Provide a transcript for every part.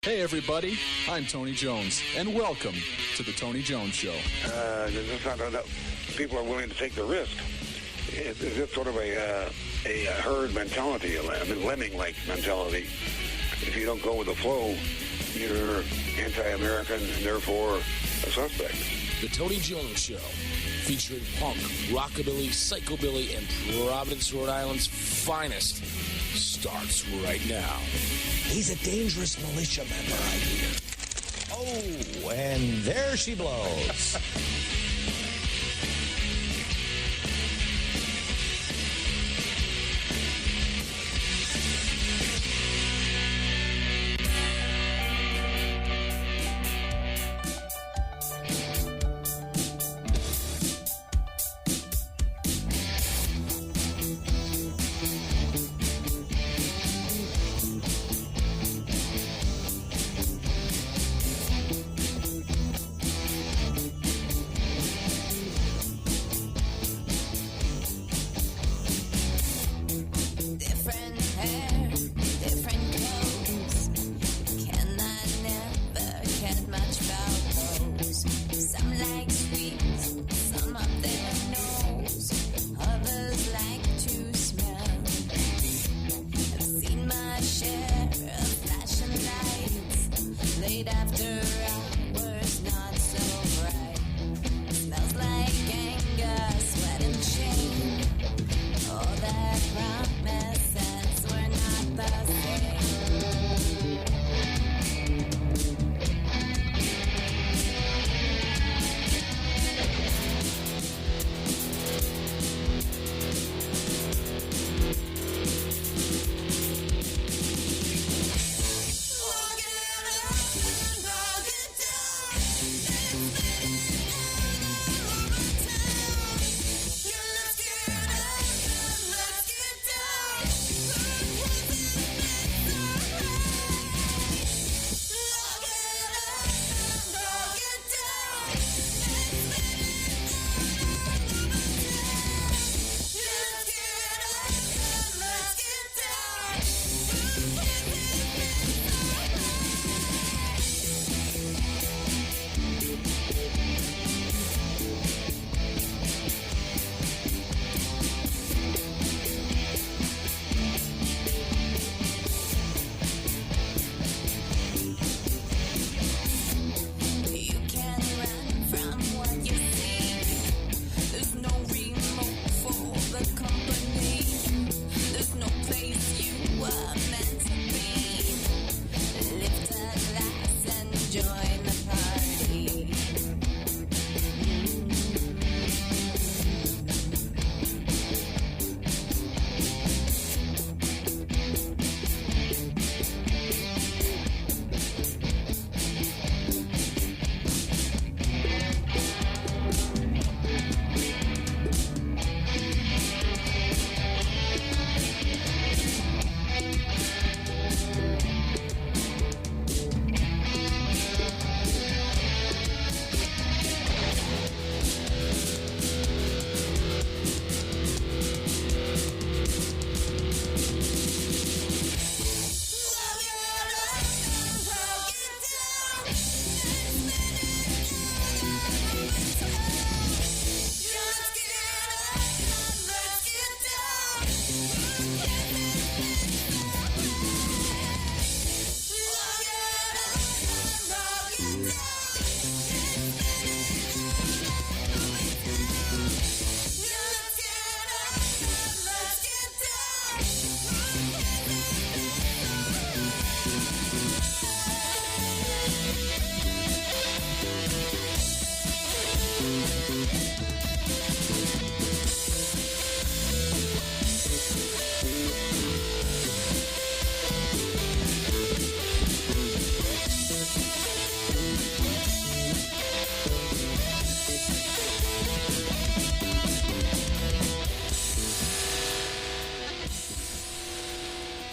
Hey everybody, I'm Tony Jones, and welcome to the Tony Jones Show. It's not that people are willing to take the risk. It's sort of a herd mentality, a lemming-like mentality. If you don't go with the flow, you're anti-American and therefore a suspect. The Tony Jones Show, featuring punk, rockabilly, psychobilly, and Providence, Rhode Island's finest, starts right now. He's a dangerous militia member, I hear. Oh, and there she blows.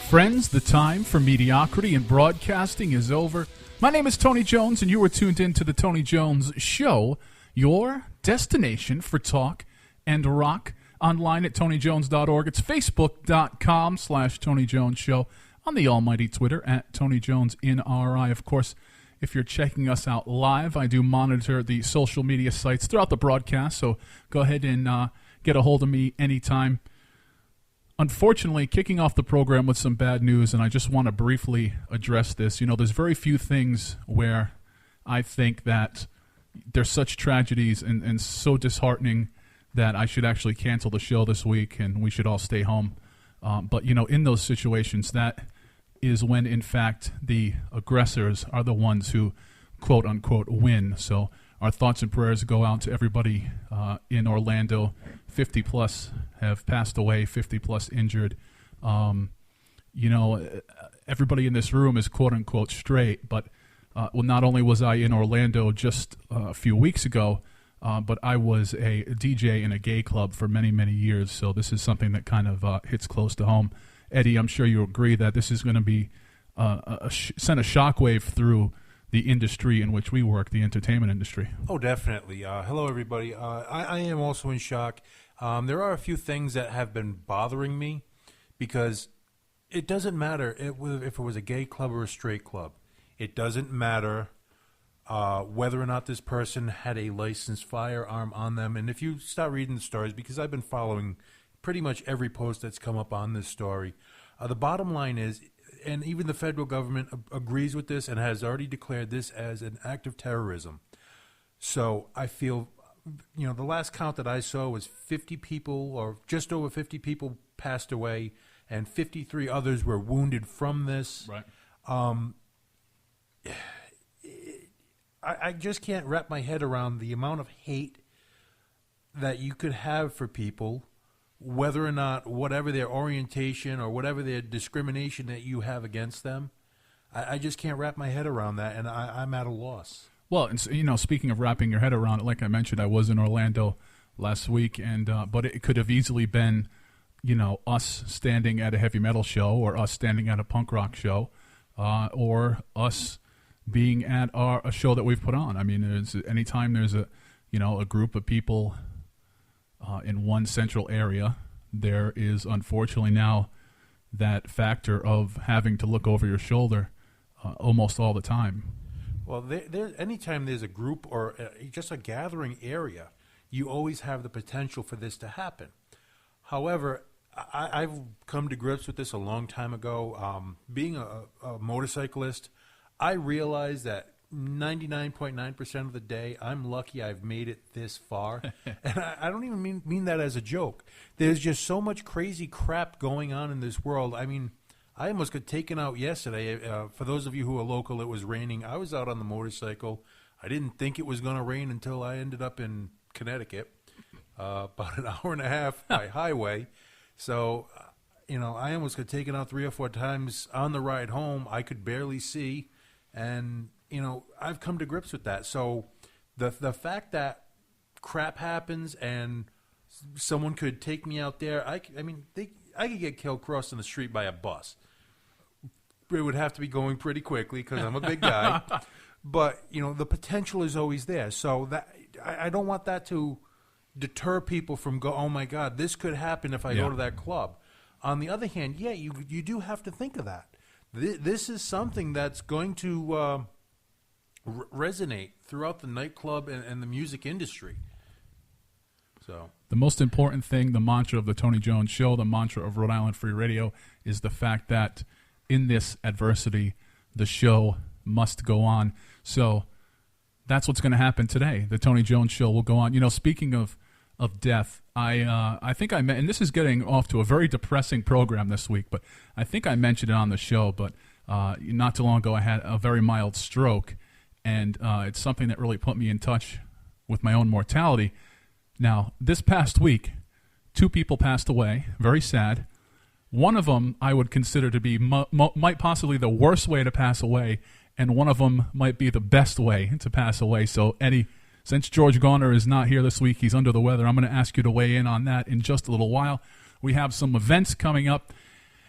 Friends, the time for mediocrity in broadcasting is over. My name is Tony Jones, and you are tuned in to the Tony Jones Show, your destination for talk and rock. Online at TonyJones.org. It's Facebook.com/Tony Jones Show. on the almighty Twitter at Tony Jones in RI. Of course, if you're checking us out live, I do monitor the social media sites throughout the broadcast, so go ahead and get a hold of me anytime. Unfortunately, kicking off the program with some bad news, and I just want to briefly address this. You know, there's very few things where I think that there's such tragedies and so disheartening that I should actually cancel the show this week and we should all stay home. But, you know, in those situations, that is when, in fact, the aggressors are the ones who, quote-unquote, win. So our thoughts and prayers go out to everybody in Orlando. 50-plus have passed away, 50-plus injured. You know, everybody in this room is, quote-unquote, straight. But, well, not only was I in Orlando just a few weeks ago, but I was a DJ in a gay club for many, many years. So this is something that kind of hits close to home. Eddie, I'm sure you agree that this is going to be send a shockwave through the industry in which we work, the entertainment industry. Oh, definitely. Hello, everybody. I am also in shock. There are a few things that have been bothering me because it doesn't matter if it was a gay club or a straight club. It doesn't matter whether or not this person had a licensed firearm on them. And if you start reading the stories, because I've been following pretty much every post that's come up on this story, the bottom line is, and even the federal government agrees with this and has already declared this as an act of terrorism. So I feel, you know, the last count that I saw was 50 people, or just over 50 people passed away, and 53 others were wounded from this. Right. I just can't wrap my head around the amount of hate that you could have for people, whether or not, whatever their orientation or whatever their discrimination that you have against them. I just can't wrap my head around that, and I'm at a loss. Well, and so, you know, speaking of wrapping your head around it, like I mentioned, I was in Orlando last week, and but it could have easily been, you know, us standing at a heavy metal show, or us standing at a punk rock show, or us being at a show that we've put on. I mean, anytime there's a group of people in one central area, there is unfortunately now that factor of having to look over your shoulder almost all the time. Well, anytime there's a group or just a gathering area, you always have the potential for this to happen. However, I've come to grips with this a long time ago. Being a motorcyclist, I realize that 99.9% of the day, I'm lucky I've made it this far. And I don't even mean that as a joke. There's just so much crazy crap going on in this world. I mean, I almost got taken out yesterday. For those of you who are local, it was raining. I was out on the motorcycle. I didn't think it was going to rain until I ended up in Connecticut, about an hour and a half by highway. So, you know, I almost got taken out 3 or 4 times on the ride home. I could barely see. And, you know, I've come to grips with that. So the fact that crap happens and someone could take me out there, I could get killed crossing the street by a bus. It would have to be going pretty quickly because I'm a big guy. But, you know, the potential is always there. So that I don't want that to deter people from oh, my God, this could happen if I go to that club. On the other hand, you do have to think of that. This is something that's going to resonate throughout the nightclub and the music industry. So the most important thing, the mantra of the Tony Jones Show, the mantra of Rhode Island Free Radio, is the fact that in this adversity, the show must go on. So that's what's going to happen today. The Tony Jones Show will go on. You know, speaking of death, I think I and this is getting off to a very depressing program this week, but I think I mentioned it on the show, but not too long ago I had a very mild stroke, and it's something that really put me in touch with my own mortality. Now, this past week, 2 people passed away, very sad. One of them I would consider to be might possibly the worst way to pass away, and one of them might be the best way to pass away. So, Eddie, since George Garner is not here this week, he's under the weather, I'm going to ask you to weigh in on that in just a little while. We have some events coming up,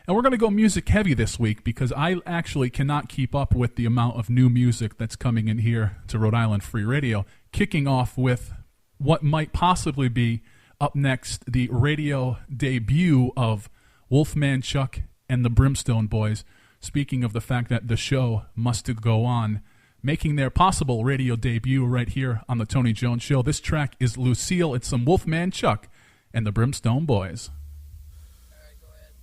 and we're going to go music heavy this week because I actually cannot keep up with the amount of new music that's coming in here to Rhode Island Free Radio, kicking off with what might possibly be up next, the radio debut of Wolfman, Chuck, and the Brimstone Boys, speaking of the fact that the show must go on, making their possible radio debut right here on the Tony Jones Show. This track is Lucille. It's some Wolfman Chuck and the Brimstone Boys. All right, go ahead.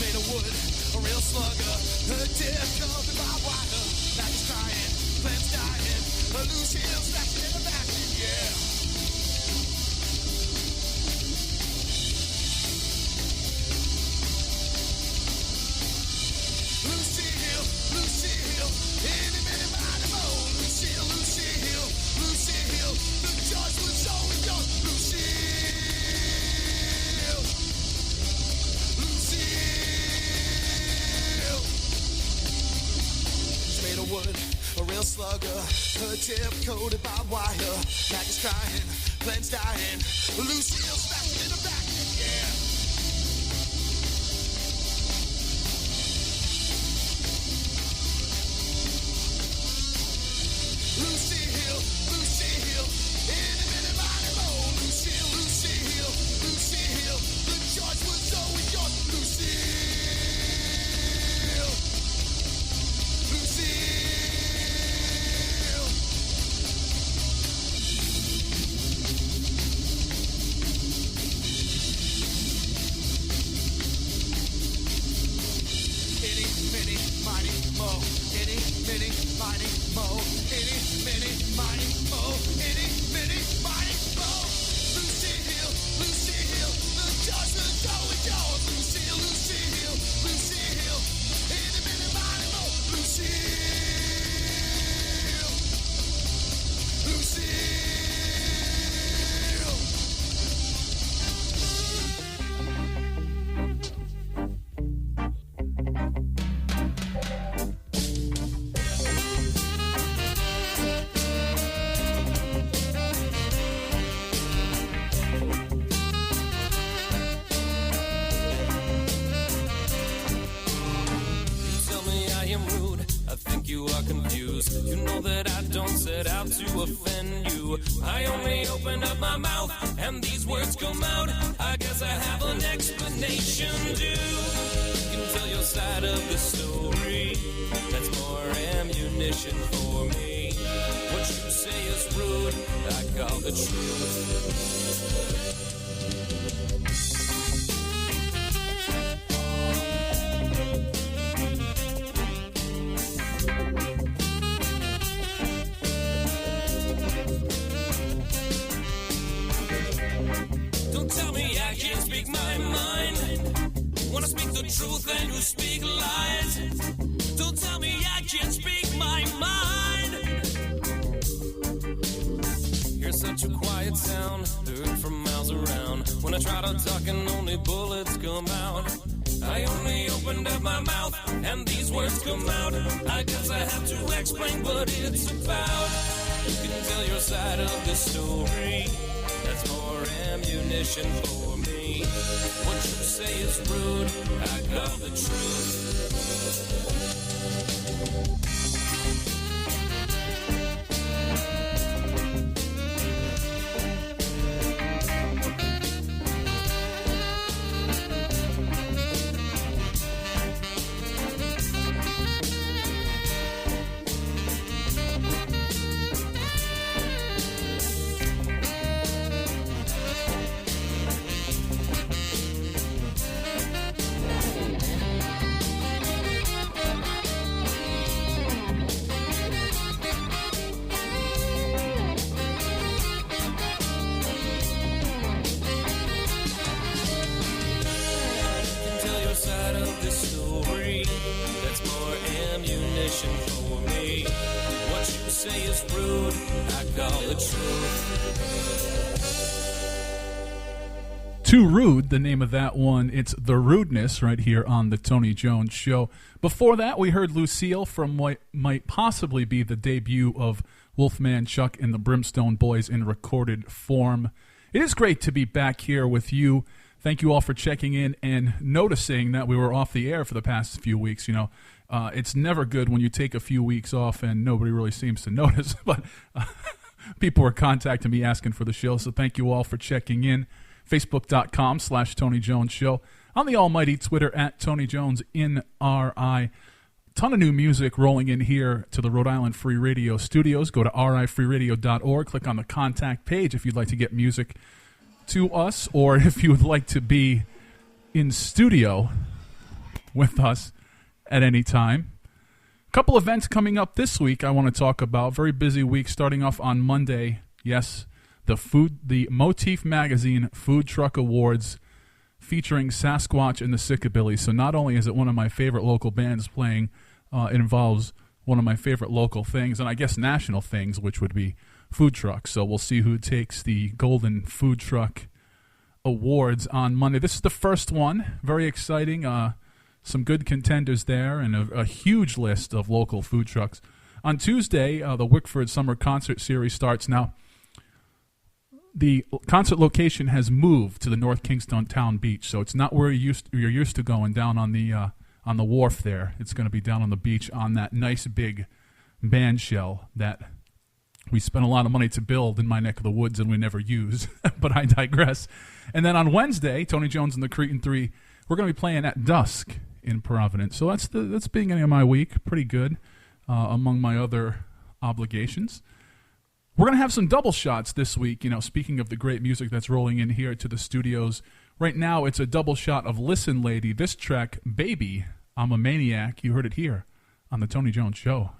Made of wood, a real slugger. Her tear covered by wire. Now he's crying, plants dying. A loose heel smashing in the vacuum, yeah. Lucille, Lucille, any minute, mighty mo. Lucille, Lucille, Lucille. The choice was always yours, Lucille. Lucille. She's made of wood, a real slugger. Her tip coated by wire. Maggie's crying, plants dying. Lucille smashing in the back, yeah. Lucille, Lucille, any minute, mighty mo. Lucille, Lucille, Lucille. The choice was always yours, Lucille. Lucille. Itty, bitty, mighty, mo. Itty, bitty, mighty, mo. Itty, bitty, mighty, mo. Itty, bitty, mighty, mo. Lucille, Lucille, the choice was always yours. Lucille, Lucille, Lucille. Itty, bitty, mighty, mo. Lucille. Lucille. Tell me I am rude, I think you are confused. You know that I don't set out to offend you. I only open up my mouth and these words come out. I guess I have an explanation due. You can tell your side of the story. That's more ammunition for me. What you say is rude, I call the truth. Don't tell me I can't speak my mind. Wanna speak the truth and you speak lies. Don't tell me I can't speak my mind. Here's such a quiet sound, heard from miles around. When I try to talk and only bullets come out. I only opened up my mouth and these words come out. I guess I have to explain what it's about. You can tell your side of the story. That's more ammunition for me. What you say is rude, I call the truth. say is rude, I call it truth. Too Rude, the name of that one. It's The Rudeness right here on the Tony Jones Show. Before that, we heard Lucille from what might possibly be the debut of Wolfman Chuck and the Brimstone Boys in recorded form. It is great to be back here with you, Thank you all for checking in and noticing that we were off the air for the past few weeks. You know, it's never good when you take a few weeks off and nobody really seems to notice, but people were contacting me asking for the show, so thank you all for checking in. Facebook.com/Tony Jones Show. On the almighty Twitter at Tony Jones NRI. Ton of new music rolling in here to the Rhode Island Free Radio studios. Go to rifreeradio.org. Click on the contact page if you'd like to get music to us, or if you would like to be in studio with us at any time. A couple events coming up this week I want to talk about. Very busy week starting off on Monday. Yes, the Motif Magazine Food Truck Awards featuring Sasquatch and the Sickabilly. So not only is it one of my favorite local bands playing, it involves one of my favorite local things, and I guess national things, which would be food trucks. So we'll see who takes the Golden Food Truck Awards on Monday. This is the first one. Very exciting. Some good contenders there, and a huge list of local food trucks. On Tuesday, the Wickford Summer Concert Series starts. Now, the concert location has moved to the North Kingstown Town Beach, so it's not where you're used to going down on the wharf there. It's going to be down on the beach on that nice big band shell that we spent a lot of money to build in my neck of the woods and we never use, but I digress. And then on Wednesday, Tony Jones and the Cretin 3, we're going to be playing at dusk in Providence. So that's the beginning of my week. Pretty good among my other obligations. We're going to have some double shots this week, speaking of the great music that's rolling in here to the studios. Right now, it's a double shot of Listen Lady. This track, Baby, I'm a Maniac. You heard it here on The Tony Jones Show.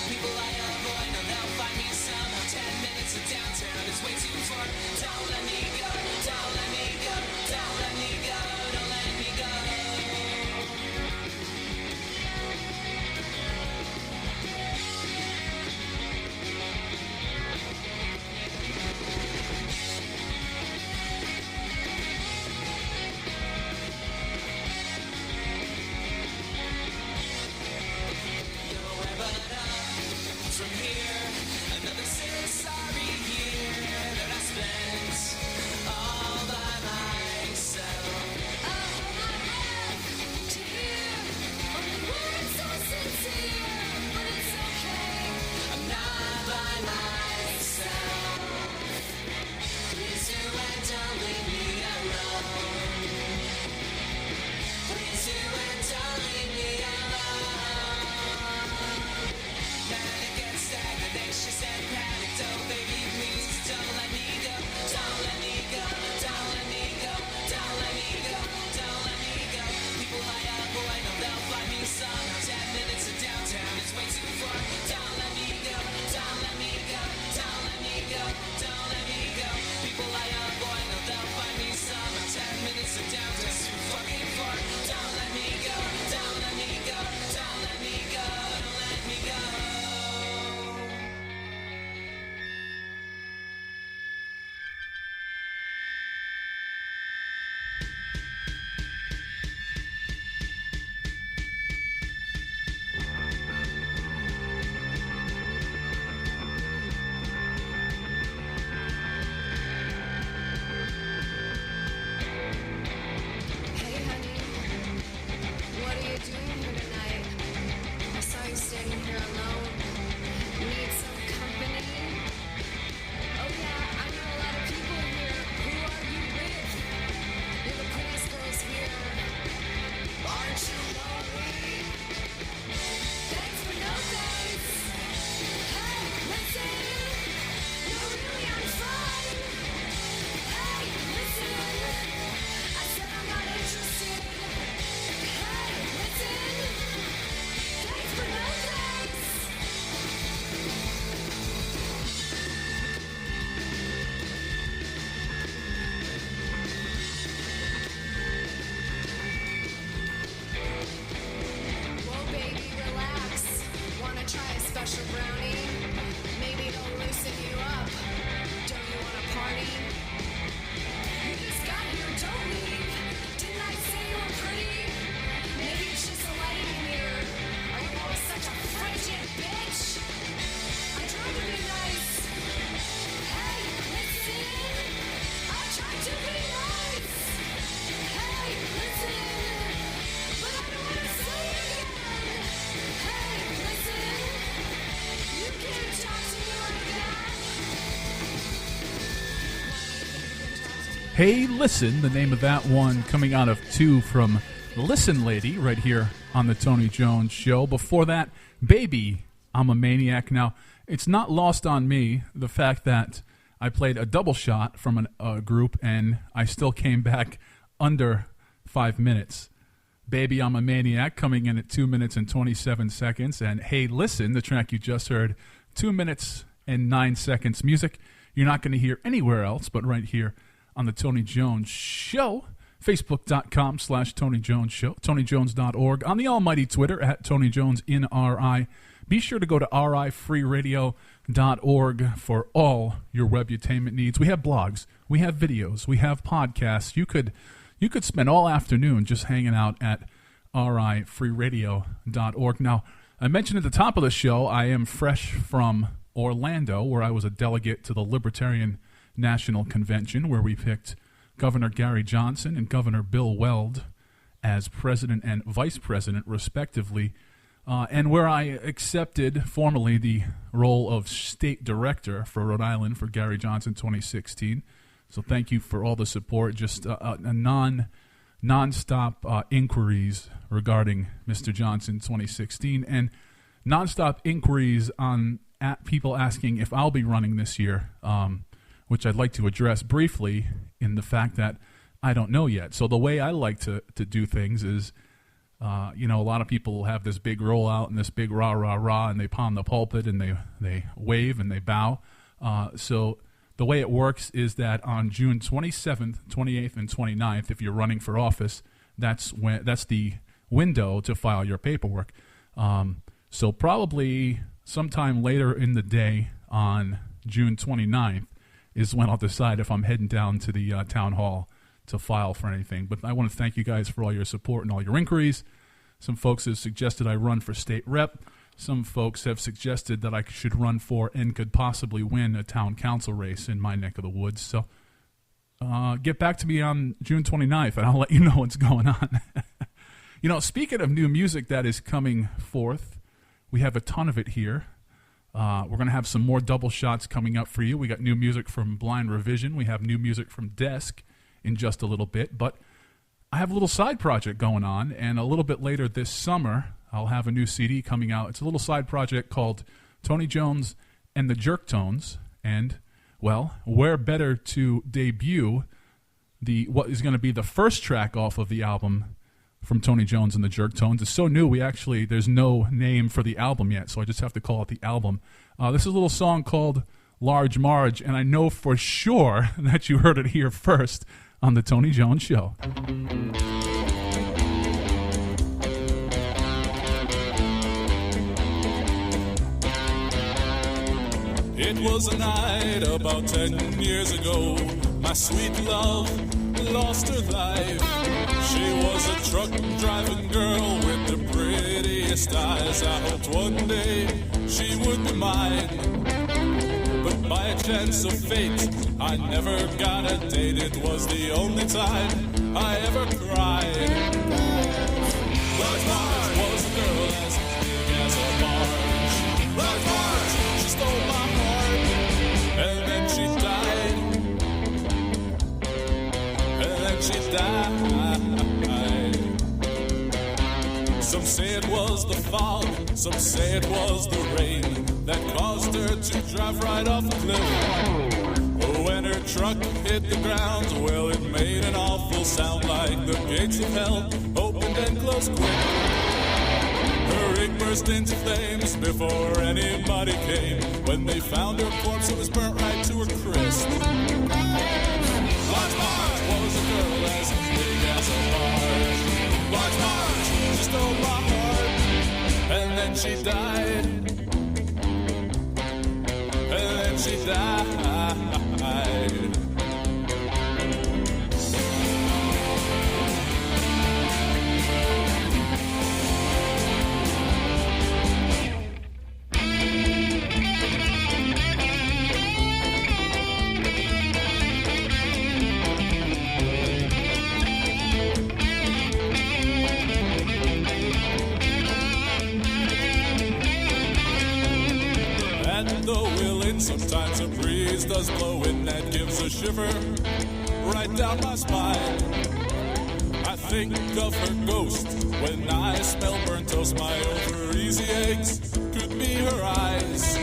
People I avoid, know they'll find me some hotel. special brownie. Maybe it'll loosen you up. Don't you want to party? You just got here, don't leave. Didn't I say you were pretty? Maybe it's just a lighting mirror. Are you always such a frigid bitch? I tried to be nice. Hey, listen. I tried to be nice. Hey, listen. But I don't want to say it again. Hey, listen. You can't talk to me like that. Hey, Listen, the name of that one, coming out of 2 from Listen Lady, right here on the Tony Jones Show. Before that, Baby, I'm a Maniac. Now, it's not lost on me the fact that I played a double shot from a group and I still came back under 5 minutes. Baby, I'm a Maniac, coming in at 2 minutes and 27 seconds. And Hey, Listen, the track you just heard, 2 minutes and 9 seconds. Music you're not going to hear anywhere else but right here on the Tony Jones Show. Facebook.com/Tony Jones Show. TonyJones.org. On the almighty Twitter at Tony Jones in RI. Be sure to go to rifreeradio.org for all your webutainment needs. We have blogs. We have videos. We have podcasts. You could spend all afternoon just hanging out at rifreeradio.org. Now, I mentioned at the top of the show, I am fresh from Orlando, where I was a delegate to the Libertarian National Convention, where we picked Governor Gary Johnson and Governor Bill Weld as president and vice president, respectively, and where I accepted formally the role of state director for Rhode Island for Gary Johnson 2016. So thank you for all the support. Just nonstop inquiries regarding Mr. Johnson 2016, and nonstop inquiries at people asking if I'll be running this year, which I'd like to address briefly in the fact that I don't know yet. So the way I like to do things is, a lot of people have this big rollout and this big rah, rah, rah, and they pound the pulpit and they wave and they bow. So the way it works is that on June 27th, 28th, and 29th, if you're running for office, that's the window to file your paperwork. So probably sometime later in the day on June 29th is when I'll decide if I'm heading down to the town hall to file for anything. But I want to thank you guys for all your support and all your inquiries. Some folks have suggested I run for state rep. Some folks have suggested that I should run for and could possibly win a town council race in my neck of the woods. So get back to me on June 29th, and I'll let you know what's going on. Speaking of new music that is coming forth, we have a ton of it here. We're going to have some more double shots coming up for you. We got new music from Blind Revision. We have new music from Desk in just a little bit. But I have a little side project going on, and a little bit later this summer, I'll have a new CD coming out. It's a little side project called Tony Jones and the Jerktones. And, well, where better to debut what is going to be the first track off of the album from Tony Jones and the Jerktones. It's so new, there's no name for the album yet, so I just have to call it the album. This is a little song called Large Marge, and I know for sure that you heard it here first on the Tony Jones Show. It was a night about 10 years ago. My sweet love lost her life. She was a truck driving girl with the prettiest eyes. I hoped one day she would be mine, but by a chance of fate, I never got a date. It was the only time I ever cried. Large Marge was a girl as big as a barge. Large Marge, she stole my heart, and then she died. And then she died. Some say it was the fog, some say it was the rain that caused her to drive right off the cliff. Oh, when her truck hit the ground, well, it made an awful sound like the gates of hell opened and closed quick. Her rig burst into flames before anybody came. When they found her corpse, it was burnt right to her crisp. Large Marge was a girl as big as a barge. Large Marge, she stole my heart, and then she died. died. And though willing, sometimes a breeze does blow in that gives a shiver right down my spine. I think of her ghost when I smell burnt toast. My over-easy eggs could be her eyes.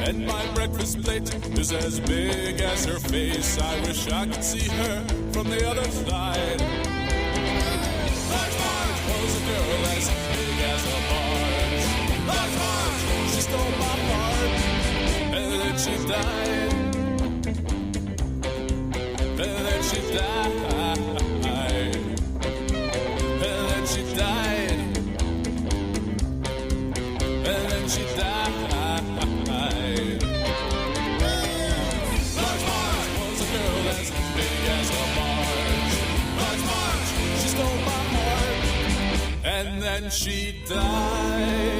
And my breakfast plate is as big as her face. I wish I could see her from the other side. Large Marge was a girl as big as a barge. Large Marge, she stole my heart, and then she died. And then she died. And then she died. And then she died. Large Marge was a girl as big as a barge. Large Marge, she stole my heart, and then she died.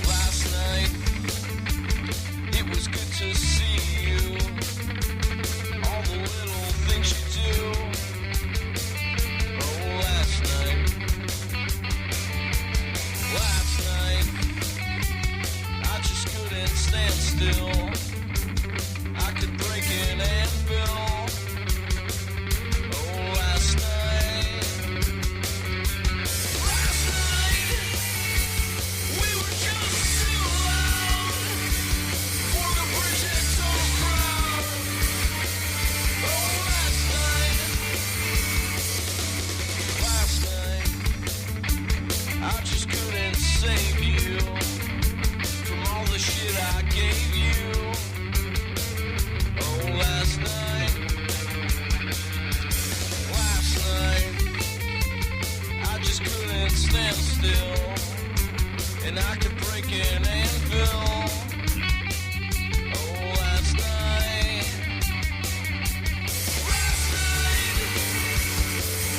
Last night, it was good to see you. All the little things you do. Oh, last night, I just couldn't stand still. I could break an anvil. Oh, last night, we were just too loud for the Brimstone crowd. Oh, last night, I just couldn't save you from all the shit I gave you. Oh, last night, I just couldn't stand still, and I could break an anvil. Oh, last night,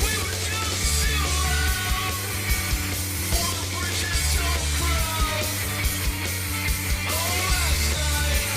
we were just too loud for the Brimstone crowd. Oh, last night.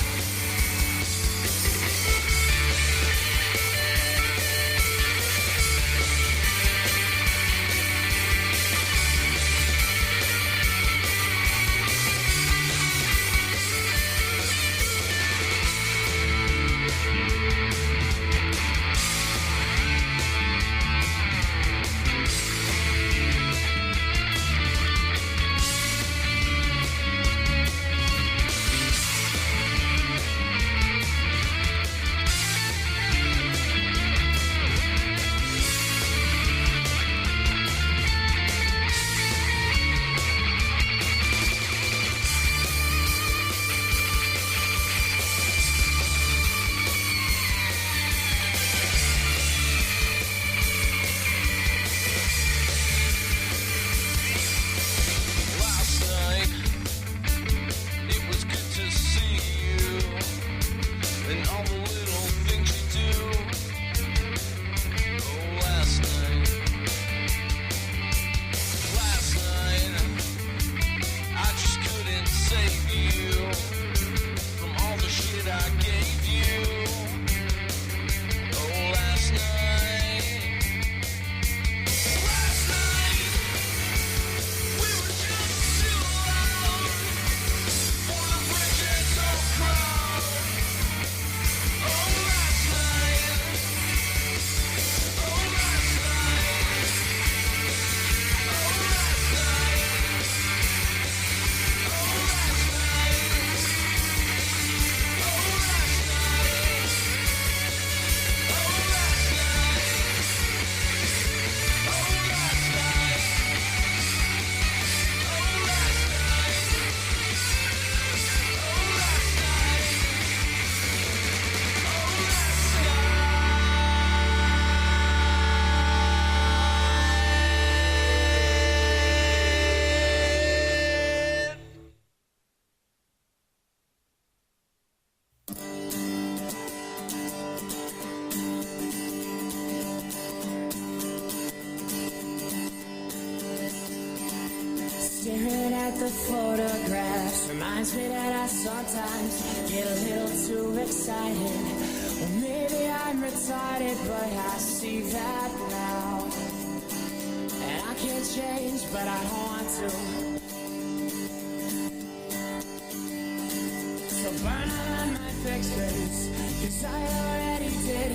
Staring at the photographs reminds me that I sometimes get a little too excited. Or maybe I'm retarded, but I see that now. And I can't change, but I don't want to. So burn on my pictures, 'cause I already did.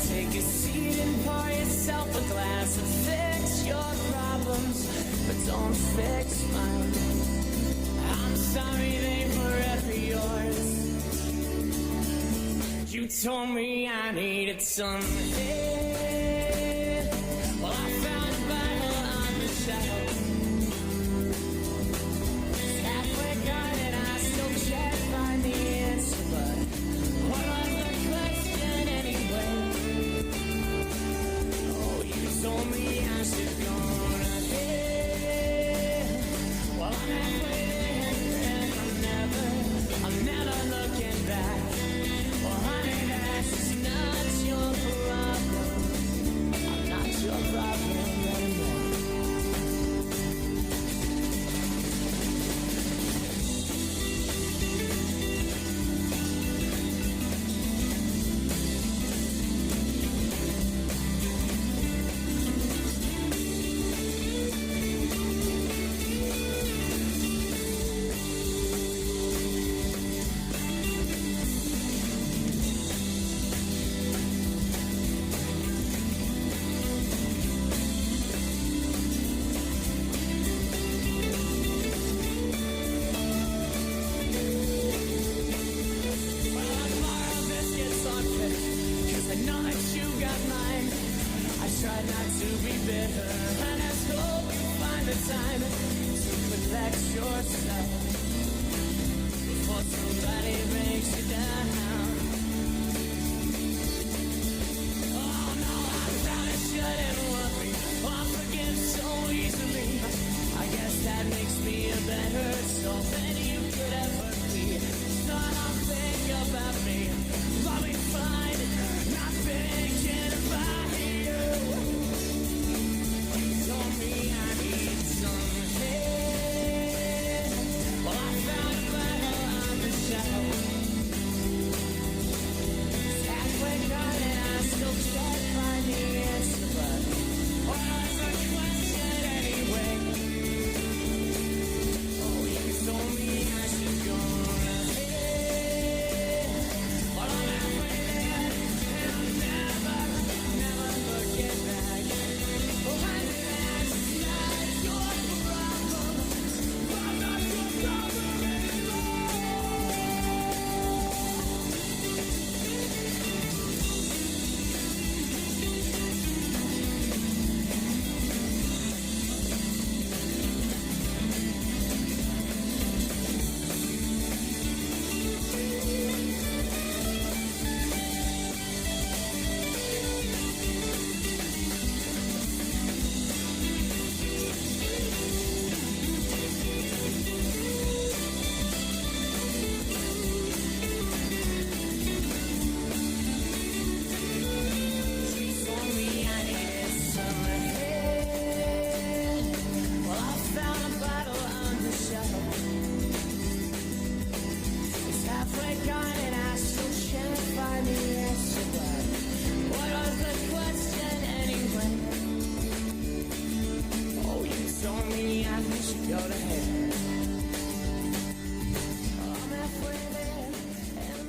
Take a seat and pour yourself a glass and fix your problems, but don't fix mine. I'm sorry they were ever yours. You told me I needed some help. Well, I found a Bible on the shelf. It's halfway gone and I still can't find the answer, but what was the question anyway? Oh, you told me I should go to hell. Well, I'm halfway there and I'm never looking back. Well, honey, that's not your problem. I'm not your problem anymore.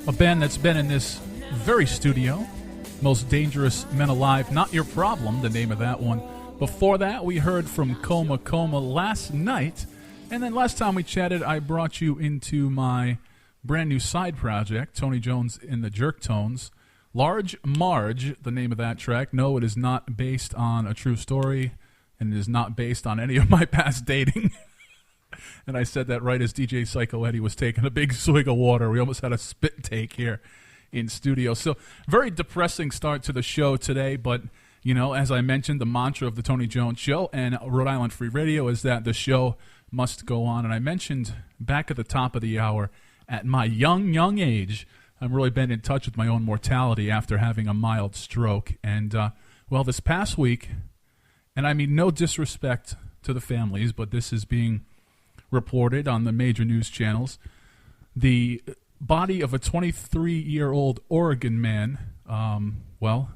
A band that's been in this very studio, Most Dangerous Men Alive, Not Your Problem, the name of that one. Before that, we heard from Coma last night. And then last time we chatted, I brought you into my brand new side project, Tony Jones in the Jerktones. Large Marge, the name of that track. No, it is not based on a true story, and it is not based on any of my past dating. And I said that right as DJ Psycho Eddie was taking a big swig of water. We almost had a spit take here in studio. So very depressing start to the show today, but you know, as I mentioned, the mantra of the Tony Jones Show and Rhode Island Free Radio is that the show must go on. And I mentioned back at the top of the hour, at my young age, I've really been in touch with my own mortality after having a mild stroke. And, well, this past week, and I mean no disrespect to the families, but this is being reported on the major news channels. The body of a 23-year-old Oregon man,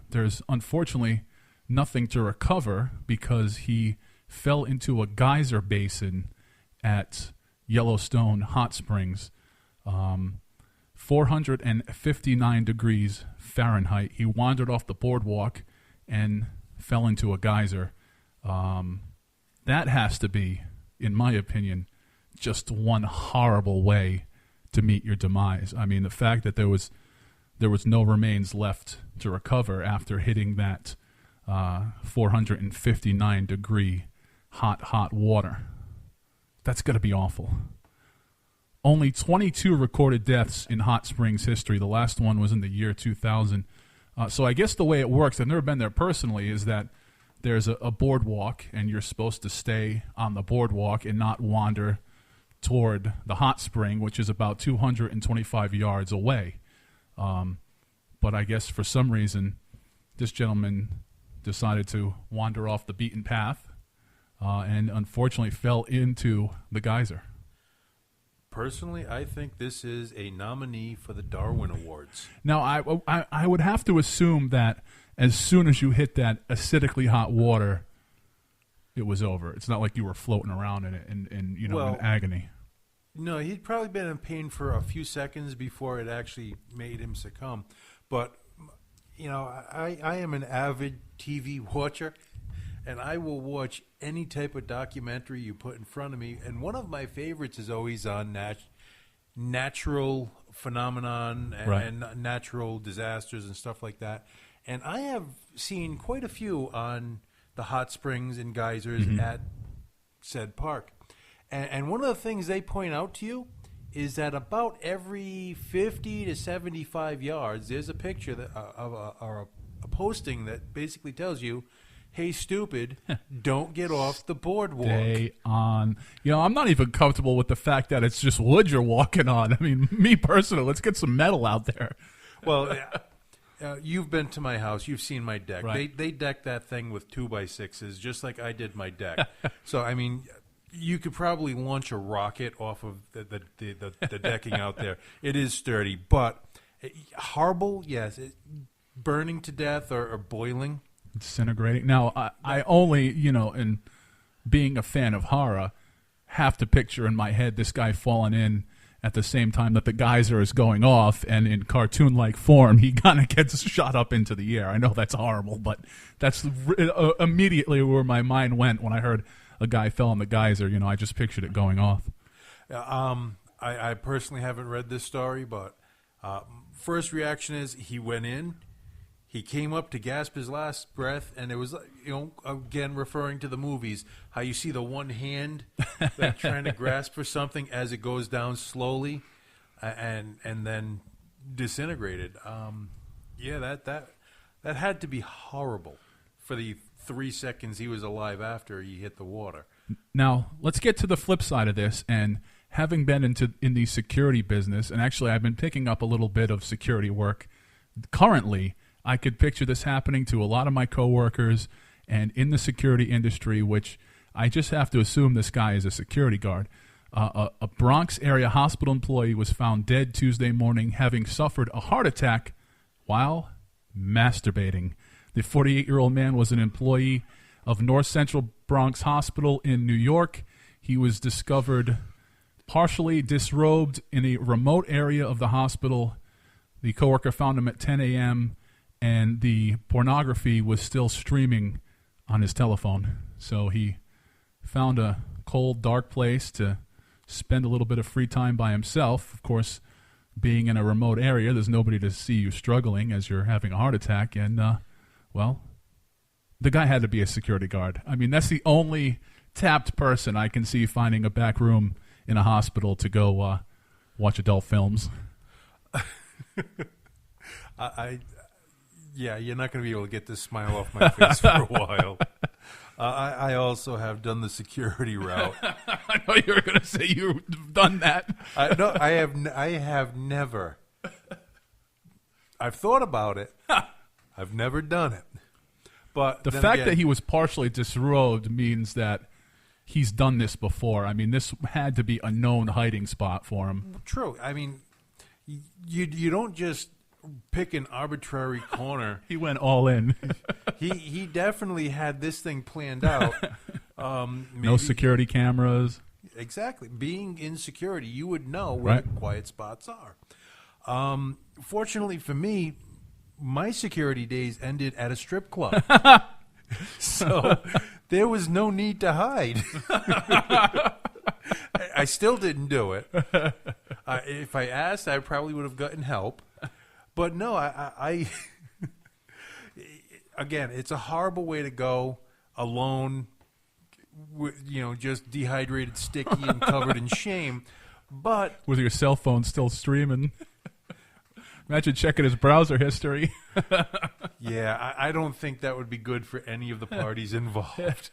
there's unfortunately nothing to recover because he fell into a geyser basin at Yellowstone Hot Springs, 459 degrees Fahrenheit. He wandered off the boardwalk and fell into a geyser. That has to be, in my opinion, just one horrible way to meet your demise. I mean, the fact that there was no remains left to recover after hitting that 459 degree hot water. That's got to be awful. Only 22 recorded deaths in Hot Springs history. The last one was in the year 2000. So I guess the way it works, I've never been there personally, is that there's a boardwalk, and you're supposed to stay on the boardwalk and not wander toward the hot spring, which is about 225 yards away. But I guess for some reason, this gentleman decided to wander off the beaten path and unfortunately fell into the geyser. Personally, I think this is a nominee for the Darwin Awards. Now, I would have to assume that as soon as you hit that acidically hot water, it was over. It's not like you were floating around in it in agony. No, he'd probably been in pain for a few seconds before it actually made him succumb. But, I am an avid TV watcher, and I will watch any type of documentary you put in front of me. And one of my favorites is always on natural phenomenon and natural disasters and stuff like that. And I have seen quite a few on the hot springs and geysers at said park. And one of the things they point out to you is that about every 50 to 75 yards, there's a picture or a posting that basically tells you, hey, stupid, don't get off the boardwalk. Stay on. I'm not even comfortable with the fact that it's just wood you're walking on. I mean, me personally, let's get some metal out there. Well, you've been to my house. You've seen my deck. Right. They decked that thing with 2x6s, just like I did my deck. So, I mean, you could probably launch a rocket off of the decking out there. It is sturdy, but horrible, yes. Burning to death or boiling. Disintegrating. Now, I only, in being a fan of horror, have to picture in my head this guy falling in at the same time that the geyser is going off, and in cartoon-like form, he kind of gets shot up into the air. I know that's horrible, but that's immediately where my mind went when I heard a guy fell in the geyser. I just pictured it going off. I personally haven't read this story, but first reaction is he went in, he came up to gasp his last breath, and it was, again referring to the movies, how you see the one hand like trying to grasp for something as it goes down slowly, and then disintegrated. That had to be horrible for the 3 seconds he was alive after he hit the water. Now, let's get to the flip side of this, and having been in the security business, and actually I've been picking up a little bit of security work currently, I could picture this happening to a lot of my coworkers and in the security industry, which I just have to assume this guy is a security guard. A Bronx area hospital employee was found dead Tuesday morning, having suffered a heart attack while masturbating. The 48-year-old man was an employee of North Central Bronx Hospital in New York. He was discovered partially disrobed in a remote area of the hospital. The coworker found him at 10 a.m., and the pornography was still streaming on his telephone. So he found a cold, dark place to spend a little bit of free time by himself. Of course, being in a remote area, there's nobody to see you struggling as you're having a heart attack. And, the guy had to be a security guard. I mean, that's the only tapped person I can see finding a back room in a hospital to go watch adult films. Yeah, you're not going to be able to get this smile off my face for a while. I also have done the security route. I know you were going to say you've done that. No, I have never. I've thought about it. I've never done it. But the fact that he was partially disrobed means that he's done this before. I mean, this had to be a known hiding spot for him. True. I mean, you don't just pick an arbitrary corner. He went all in. He definitely had this thing planned out. No security cameras. Exactly. Being in security, you would know where the quiet spots are. Fortunately for me, my security days ended at a strip club. So there was no need to hide. I still didn't do it. If I asked, I probably would have gotten help. But no, I again, it's a horrible way to go alone, just dehydrated, sticky, and covered in shame. But with your cell phone still streaming. Imagine checking his browser history. Yeah, I don't think that would be good for any of the parties involved.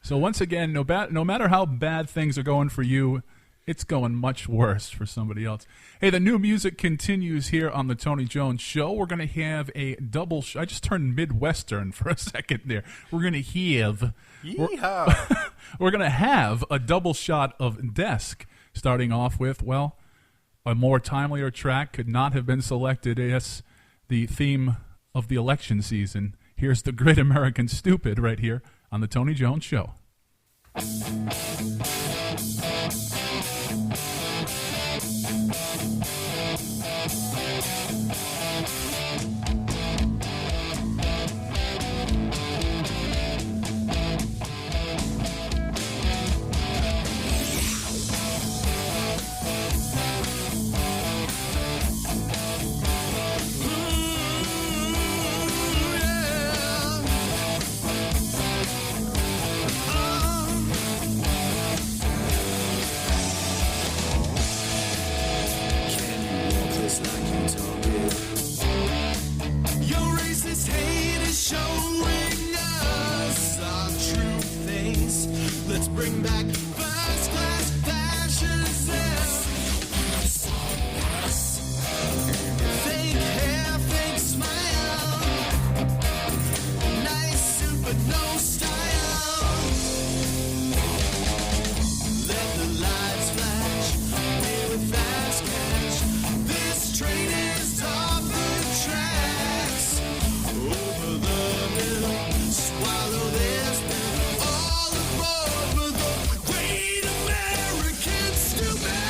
So once again, no matter how bad things are going for you, it's going much worse for somebody else. Hey, the new music continues here on the Tony Jones Show. We're going to have a double I just turned Midwestern for a second there. We're going to have... Yeehaw! We're going to have a double shot of Desk, starting off with, well, a more timelier track could not have been selected as the theme of the election season. Here's The Great American Stupid right here on the Tony Jones Show. Bring back first class fashion. Fake hair, fake smile. Nice suit but no style. Let the lights flash. Pay with fast cash. This train is off the tracks. Over the hill. Swallow this pill. All aboard. Great American Stupid!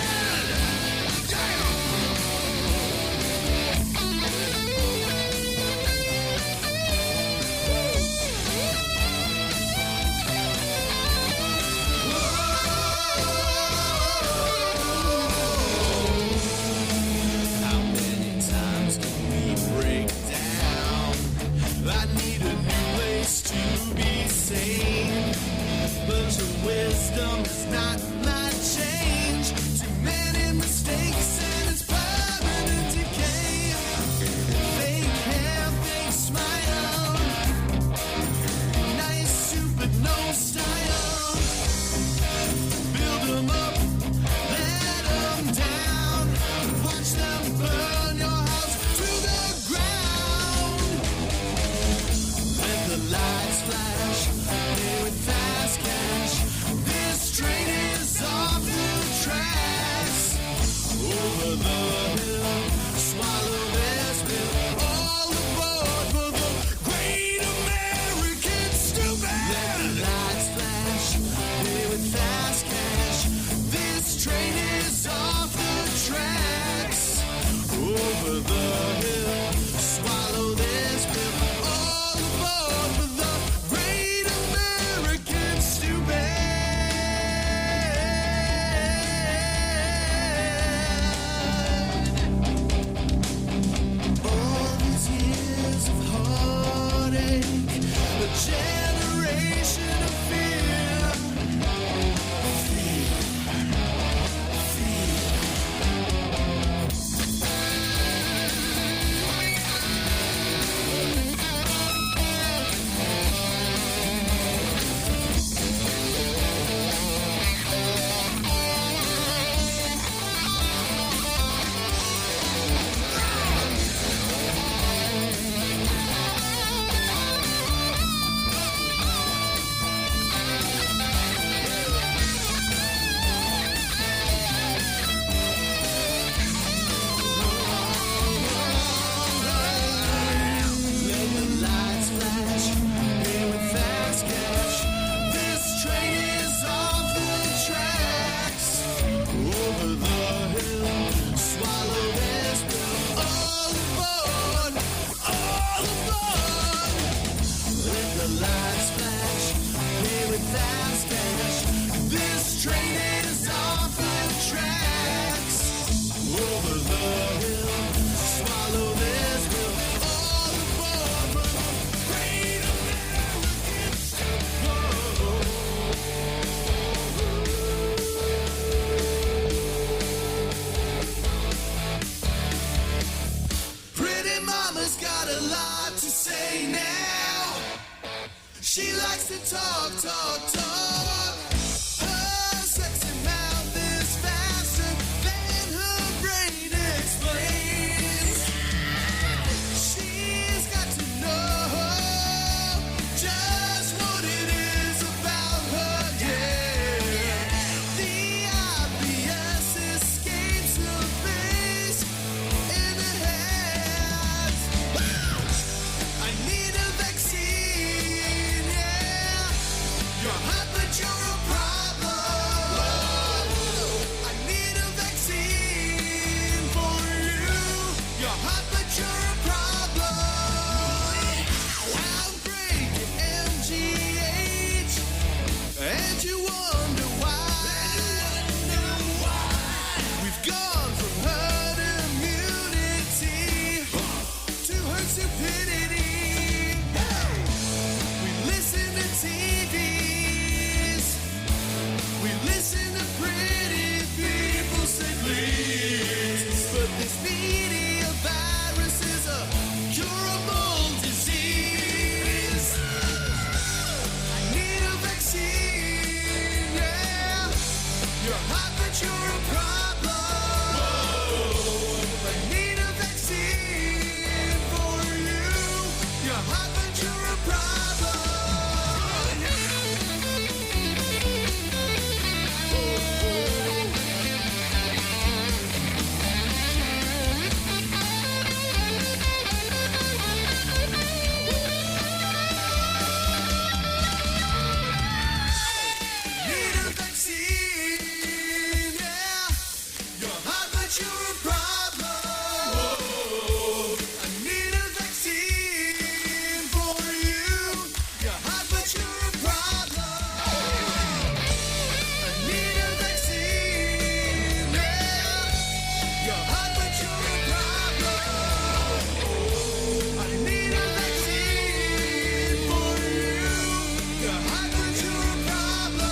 How many times can we break down? I need a new place to be sane. But your wisdom is not my change. Too many mistakes and it's permanent decay. Fake hair, fake smile. Nice suit but no style. Build them up, let them down. Watch them burn your house to the ground. Let the lights flash. Pay with fast cash. This train is off the but you're a problem. I need a vaccine for you. You're hot, but you're a problem. Outbreak MGH, and you wonder why. We've gone from herd immunity to herd stupidity. We listen to TVs. We listen to pretty people say please. But this media virus is a curable disease. I need a vaccine, yeah. You're hot, but you're a problem. I need a vaccine for you. You're hot, but you're a Need a vaccine, yeah. You're hot, but you're a problem. I need a vaccine for you. You're hot, but you're a problem. I need a vaccine, yeah. You're hot, but you're a problem. I need a vaccine for you. You're hot, but you're a problem.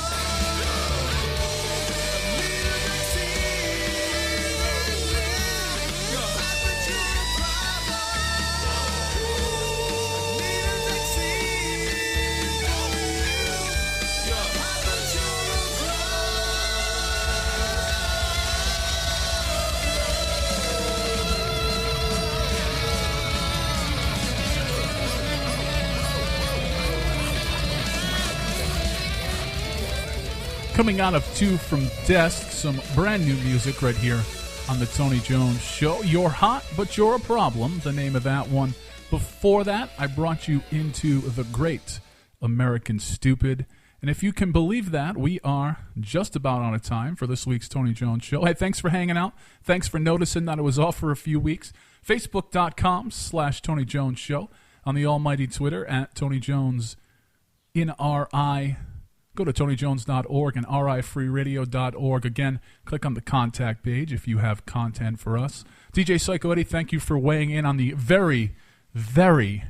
Coming out of Two from Desk, some brand new music right here on the Tony Jones Show. You're hot, but you're a problem, the name of that one. Before that, I brought you into the great American Stupid. And if you can believe that, we are just about on a time for this week's Tony Jones Show. Hey, thanks for hanging out. Thanks for noticing that it was off for a few weeks. Facebook.com/Tony Jones Show. On the almighty Twitter at Tony Jones in RI. Go to TonyJones.org and RIFreeRadio.org. Again, click on the contact page if you have content for us. DJ Psycho Eddie, thank you for weighing in on the very, very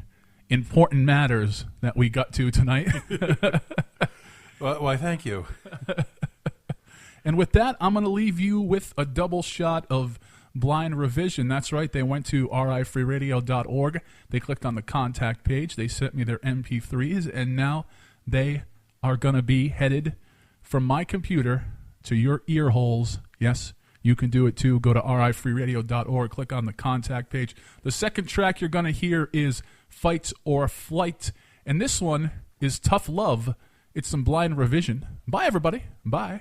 important matters that we got to tonight. Why, thank you. And with that, I'm going to leave you with a double shot of Blind Revision. That's right. They went to RIFreeRadio.org. They clicked on the contact page. They sent me their MP3s, and now they are going to be headed from my computer to your ear holes. Yes, you can do it too. Go to RIFreeRadio.org, click on the contact page. The second track you're going to hear is Fight or Flight, and this one is Tough Love. It's some Blind Revision. Bye, everybody. Bye.